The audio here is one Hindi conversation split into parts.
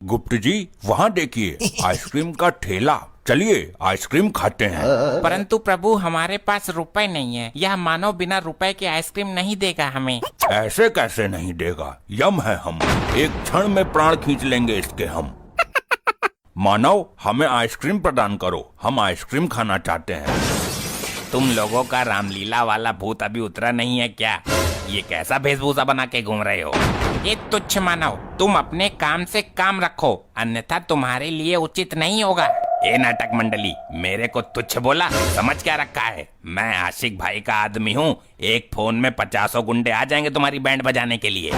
गुप्त जी वहाँ देखिए आइसक्रीम का ठेला, चलिए आइसक्रीम खाते हैं। परंतु प्रभु हमारे पास रुपए नहीं है, यह मानव बिना रुपए के आइसक्रीम नहीं देगा हमें। ऐसे कैसे नहीं देगा, यम है हम, एक क्षण में प्राण खींच लेंगे इसके हम। मानव हमें आइसक्रीम प्रदान करो, हम आइसक्रीम खाना चाहते हैं। तुम लोगों का रामलीला वाला भूत अभी उतरा नहीं है क्या? ये कैसा वेशभूषा बना के घूम रहे हो? ये तुच्छ मानव, तुम अपने काम से काम रखो, अन्यथा तुम्हारे लिए उचित नहीं होगा। ए नाटक मंडली, मेरे को तुच्छ बोला, समझ क्या रखा है? मैं आशिक भाई का आदमी हूँ, एक फोन में 50 गुंडे आ जाएंगे तुम्हारी बैंड बजाने के लिए।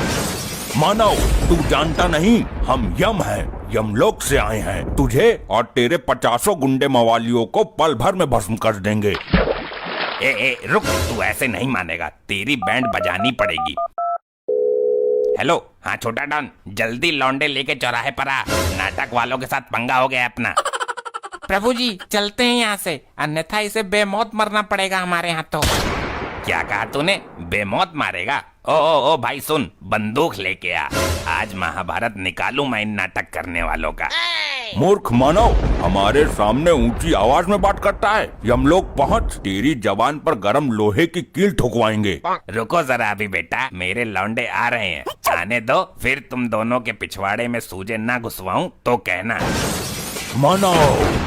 मानव तू जानता नहीं, हम यम हैं, यमलोक से आए हैं, तुझे और तेरे 50 गुंडे मवालियों को पल भर में भस्म कर देंगे। ए रुक, तू ऐसे नहीं मानेगा, तेरी बैंड बजानी पड़ेगी। हेलो, हाँ छोटा डॉन, जल्दी लौंडे लेके चौराहे पर आ, नाटक वालों के साथ पंगा हो गया अपना। प्रभु जी चलते हैं यहाँ से, अन्यथा इसे बेमौत मरना पड़ेगा हमारे हाथों। क्या कहा तूने? बेमौत मारेगा? ओ भाई सुन, बंदूक लेके आ, आज महाभारत निकालूं मैं इन नाटक करने वालों का। मूर्ख मानव, हमारे सामने ऊंची आवाज में बात करता है, यमलोक पहुंच, तेरी जबान पर गरम लोहे की कील ठुकवाएंगे। रुको जरा अभी बेटा, मेरे लौंडे आ रहे हैं, आने दो, फिर तुम दोनों के पिछवाड़े में सूजे ना घुसवाऊं तो कहना। मानव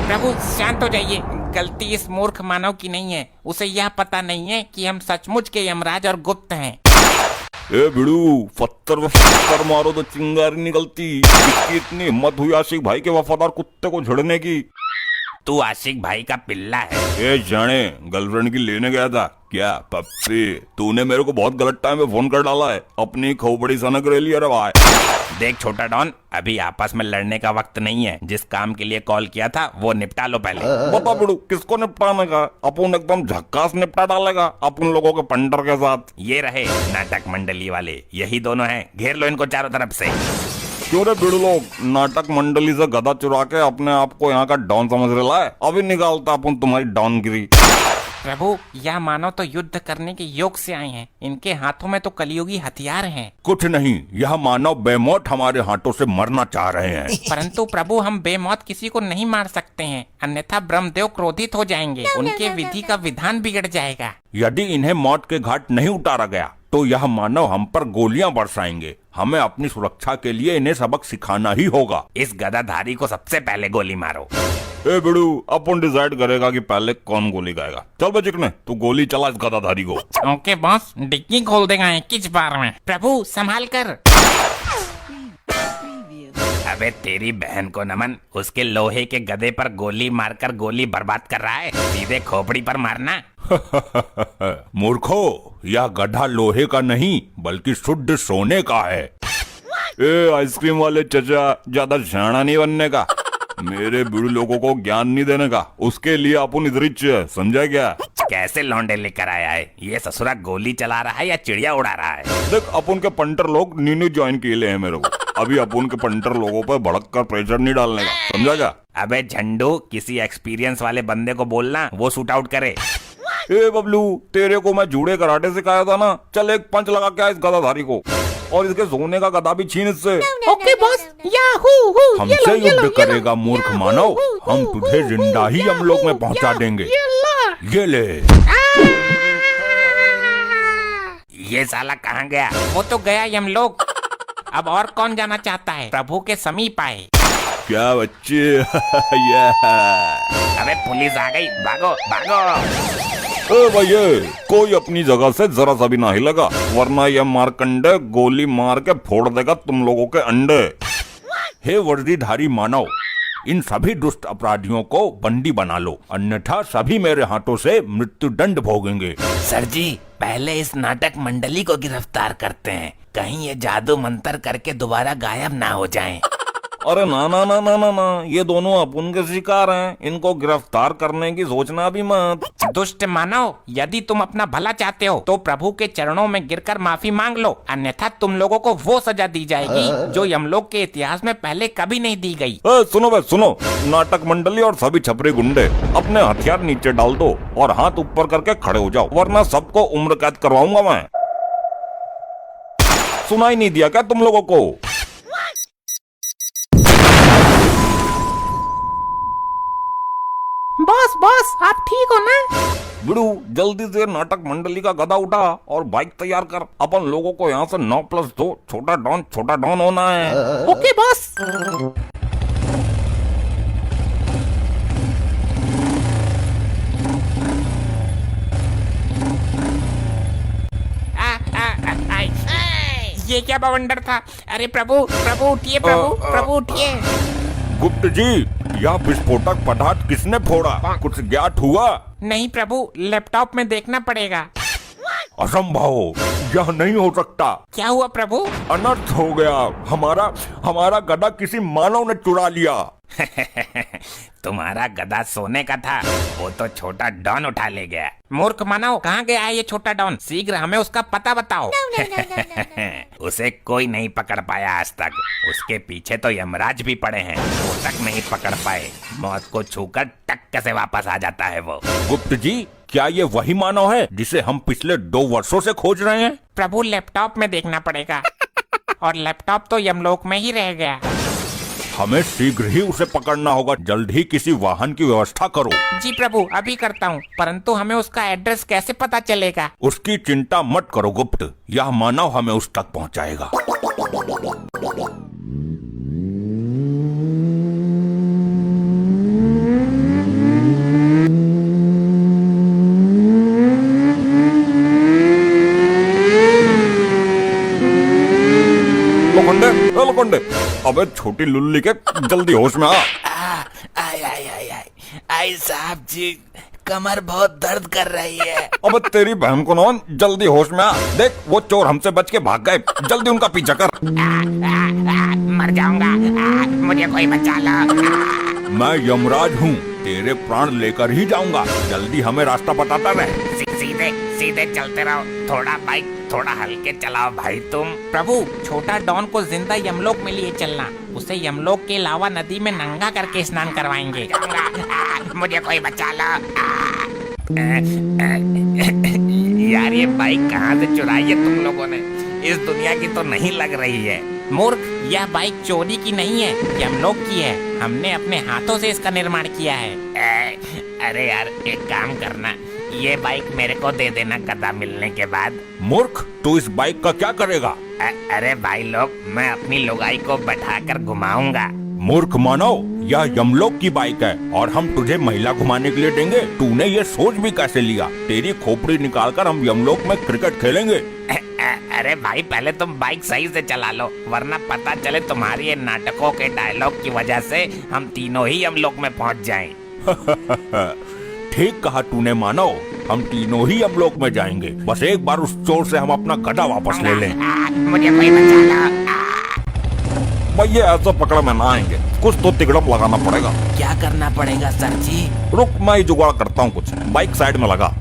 प्रभु शांत हो जाइए, गलती इस मूर्ख मानव की नहीं है, उसे यह पता नहीं है कि हम सचमुच के यमराज और गुप्त हैं। ए बिड़ू, पत्थर मारो तो चिंगारी निकलती, इसकी इतनी हिम्मत हुई आशिक भाई के वफादार कुत्ते को झड़ने की। तू आशिक भाई का पिल्ला है। ए जाने, गर्लफ्रेंड की लेने गया था क्या? पप्पी, तूने मेरे को बहुत गलत टाइम पे फोन कर डाला है, अपनी खोपड़ी सनक रही है रे भाई। देख छोटा डॉन, अभी आपस में लड़ने का वक्त नहीं है, जिस काम के लिए कॉल किया था वो निपटा लो पहले। बता बिड़ू, किसको निपटाने का? अपन एकदम झक्कास निपटा डालेगा अपन लोगों के पंटर के साथ। ये रहे नाटक मंडली वाले, यही दोनों हैं, घेर लो इनको चारों तरफ से। क्यों रे बिड़ू लोग, नाटक मंडली से गधा चुरा के अपने आप को यहाँ का डॉन समझ रहा है? अभी निकालता अपन तुम्हारी डॉनगिरी। प्रभु यह मानव तो युद्ध करने के योग से आए हैं, इनके हाथों में तो कलियुगी हथियार हैं। कुछ नहीं, यह मानव बेमौत हमारे हाथों से मरना चाह रहे हैं। परंतु प्रभु हम बेमौत किसी को नहीं मार सकते हैं, अन्यथा ब्रह्मदेव क्रोधित हो जाएंगे, उनके विधि का विधान बिगड़ जाएगा। यदि इन्हें मौत के घाट नहीं उतारा गया तो यह मानव हम पर गोलियां बरसाएंगे। हमें अपनी सुरक्षा के लिए इन्हें सबक सिखाना ही होगा। इस गदाधारी को सबसे पहले गोली मारो। ए बिड़ू, अपन डिसाइड करेगा कि पहले कौन गोली खाएगा। चल बे चिकने, तू गोली चला इस गदाधारी को। ओके बॉस, डिक्की खोल देगा किस बार में। प्रभु संभाल कर। अबे तेरी बहन को नमन, उसके लोहे के गदे पर गोली मारकर गोली बर्बाद कर रहा है, सीधे खोपड़ी पर मारना। मूर्खो, यह गधा लोहे का नहीं बल्कि शुद्ध सोने का है। ए आइसक्रीम वाले चचा, ज्यादा शाना नहीं बनने का, मेरे बिड़ू लोगों को ज्ञान नहीं देने का, उसके लिए अपन इधरिच, समझा क्या? कैसे लौंडे लेकर आया है ये? ससुरा गोली चला रहा है या चिड़िया उड़ा रहा है? देख, अपन के पंटर लोग नीनू ज्वाइन किए ले हैं मेरे को, अभी अपन के पंटर लोगों पर भड़क कर प्रेशर नहीं डालने का, समझा क्या? अबे झंडू, किसी एक्सपीरियंस वाले बंदे को बोलना, वो शूट आउट करे। ए बबलू, तेरे को मैं जूड़े कराटे सिखाया था ना, चल एक पंच लगा क्या इस गदाधारी को, और इसके सोने का गदा भी छीन इससे। ओके बॉस, याहू, हमसे युद्ध करेगा मूर्ख मानव, हम तुझे जिंदा ही यमलोक में पहुंचा देंगे। ये ले। ये साला कहाँ गया? वो तो गया यमलोक, अब और कौन जाना चाहता है? प्रभु के समीप आए। क्या बच्चे? अबे पुलिस आ गई, भागो भागो। ए भैया, कोई अपनी जगह से जरा सा भी ना हिलेगा, वरना यह मारकंडे गोली मार के फोड़ देगा तुम लोगों के अंडे। हे वर्दीधारी मानव, इन सभी दुष्ट अपराधियों को बंदी बना लो, अन्यथा सभी मेरे हाथों से मृत्यु दंड भोगेंगे। सर जी, पहले इस नाटक मंडली को गिरफ्तार करते हैं, कहीं ये जादू मंत्र करके दोबारा गायब ना हो जाएं। अरे ना ना ना ना ना ना, ये दोनों अपन के शिकार हैं, इनको गिरफ्तार करने की सोचना भी मत। दुष्ट मानव, यदि तुम अपना भला चाहते हो तो प्रभु के चरणों में गिरकर माफी मांग लो, अन्यथा तुम लोगों को वो सजा दी जाएगी जो यमलोक के इतिहास में पहले कभी नहीं दी गई। सुनो बे सुनो, नाटक मंडली और सभी छपरी गुंडे, अपने हथियार नीचे डाल दो और हाथ ऊपर करके खड़े हो जाओ, वरना सबको उम्र कैद करवाऊंगा मैं। सुनाई नहीं दिया क्या तुम लोगों को? बॉस बॉस आप ठीक हो ना? बिड़ू जल्दी से नाटक मंडली का गदा उठा और बाइक तैयार कर। अपन लोगों को यहाँ से 9+2 छोटा डॉन होना है। Okay boss. ये क्या बवंडर था? अरे प्रभु प्रभु उठिए, प्रभु उठिए। गुप्त जी, यह विस्फोटक पदार्थ किसने फोड़ा? कुछ ज्ञात हुआ? नहीं प्रभु, लैपटॉप में देखना पड़ेगा। असंभव, यह नहीं हो सकता। क्या हुआ प्रभु? अनर्थ हो गया। हमारा गदा किसी मानव ने चुरा लिया। तुम्हारा गदा सोने का था, वो तो छोटा डॉन उठा ले गया। मूर्ख मानव, कहाँ गया है ये छोटा डॉन? शीघ्र हमें उसका पता बताओ। उसे कोई नहीं पकड़ पाया आज तक। उसके पीछे तो यमराज भी पड़े हैं, वो तक नहीं पकड़ पाए। मौत को छूकर टक्क से वापस आ जाता है वो। गुप्त जी, क्या ये वही मानव है जिसे हम पिछले 2 वर्षों से खोज रहे हैं? प्रभु लैपटॉप में देखना पड़ेगा। और लैपटॉप तो यमलोक में ही रह गया। हमें शीघ्र ही उसे पकड़ना होगा। जल्द ही किसी वाहन की व्यवस्था करो। जी प्रभु, अभी करता हूँ, परंतु हमें उसका एड्रेस कैसे पता चलेगा? उसकी चिंता मत करो गुप्त, यह मानव हमें उस तक पहुँचाएगा। लोखंडे, अबे छोटी लुल्ली के, जल्दी होश में आ। आई साहब जी, कमर बहुत दर्द कर रही है। अबे तेरी बहन को नौन, जल्दी होश में आ। देख वो चोर हमसे बच के भाग गए, जल्दी उनका पीछा कर। मर जाऊंगा, मुझे कोई बचा लो। मैं यमराज हूँ, तेरे प्राण लेकर ही जाऊंगा। जल्दी हमें रास्ता बताता रहे। सीधे चलते रहो। थोड़ा बाइक थोड़ा हल्के चलाओ भाई तुम। प्रभु, छोटा डॉन को जिंदा यमलोक में लिए चलना। उसे यमलोक के अलावा नदी में नंगा करके स्नान करवाएंगे। मुझे कोई बचा लो। यार ये बाइक कहाँ से चुराई है तुम लोगों ने? इस दुनिया की तो नहीं लग रही है। मूर्ख, यह बाइक चोरी की नहीं है, यमलोक की है। हमने अपने हाथों से इसका निर्माण किया है। अरे यार, एक काम करना, ये बाइक मेरे को दे देना गदा मिलने के बाद। मूर्ख, तू इस बाइक का क्या करेगा? अरे भाई लोग, मैं अपनी लोगाई को बैठाकर घुमाऊंगा। मूर्ख मानव, यह यमलोक की बाइक है और हम तुझे महिला घुमाने के लिए देंगे। तूने ये सोच भी कैसे लिया? तेरी खोपड़ी निकालकर हम यमलोक में क्रिकेट खेलेंगे। अरे भाई, पहले तुम बाइक सही से चला लो, वरना पता चले तुम्हारी ये नाटकों के डायलॉग की वजह से हम तीनों ही यमलोक में पहुंच जाएं। ठीक कहा तूने मानव, हम तीनों ही यमलोक में जाएंगे। बस एक बार उस चोर से हम अपना गदा वापस ले लें। मुझे कोई बचा लो। भैया ऐसा पकड़ में ना आएंगे, कुछ तो तिगड़म लगाना पड़ेगा। क्या करना पड़ेगा सर जी? रुक, मैं ही जुगाड़ करता हूँ कुछ। बाइक साइड में लगा।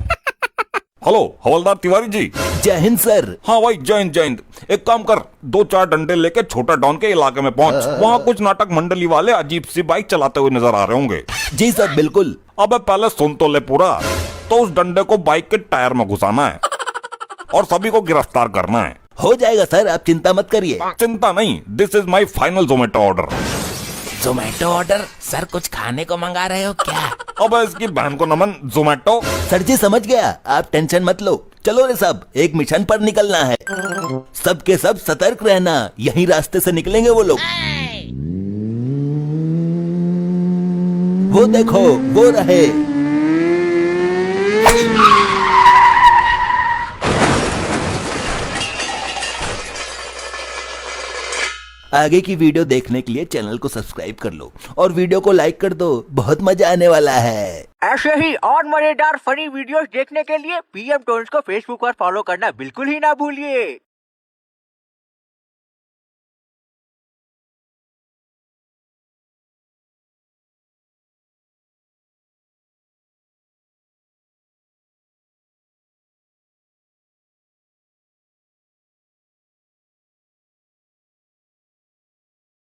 हेलो हवलदार तिवारी जी। जय हिंद सर। हाँ भाई, जय हिंद। एक काम कर, 2-4 डंडे लेके छोटा डॉन के इलाके में पहुंच। वहाँ कुछ नाटक मंडली वाले अजीब सी बाइक चलाते हुए नजर आ रहे होंगे। जी सर, बिल्कुल। अबे पहले सुन तो ले पूरा। तो उस डंडे को बाइक के टायर में घुसाना है और सभी को गिरफ्तार करना है। हो जाएगा सर, आप चिंता मत करिए। चिंता नहीं, this is my final Zomato order. Zomato order? Sir कुछ खाने को मंगा रहे हो क्या? अब इसकी बहन को नमन, जोमेटो। सर जी समझ गया, आप टेंशन मत लो। चलो रे सब, एक मिशन पर निकलना है। सबके सब सतर्क रहना, यही रास्ते से निकलेंगे वो लोग। वो देखो, वो रहे। आगे की वीडियो देखने के लिए चैनल को सब्सक्राइब कर लो और वीडियो को लाइक कर दो, बहुत मजा आने वाला है। ऐसे ही और मजेदार फनी वीडियोस देखने के लिए पीएम टोन्स को फेसबुक पर फॉलो करना बिल्कुल ही ना भूलिए।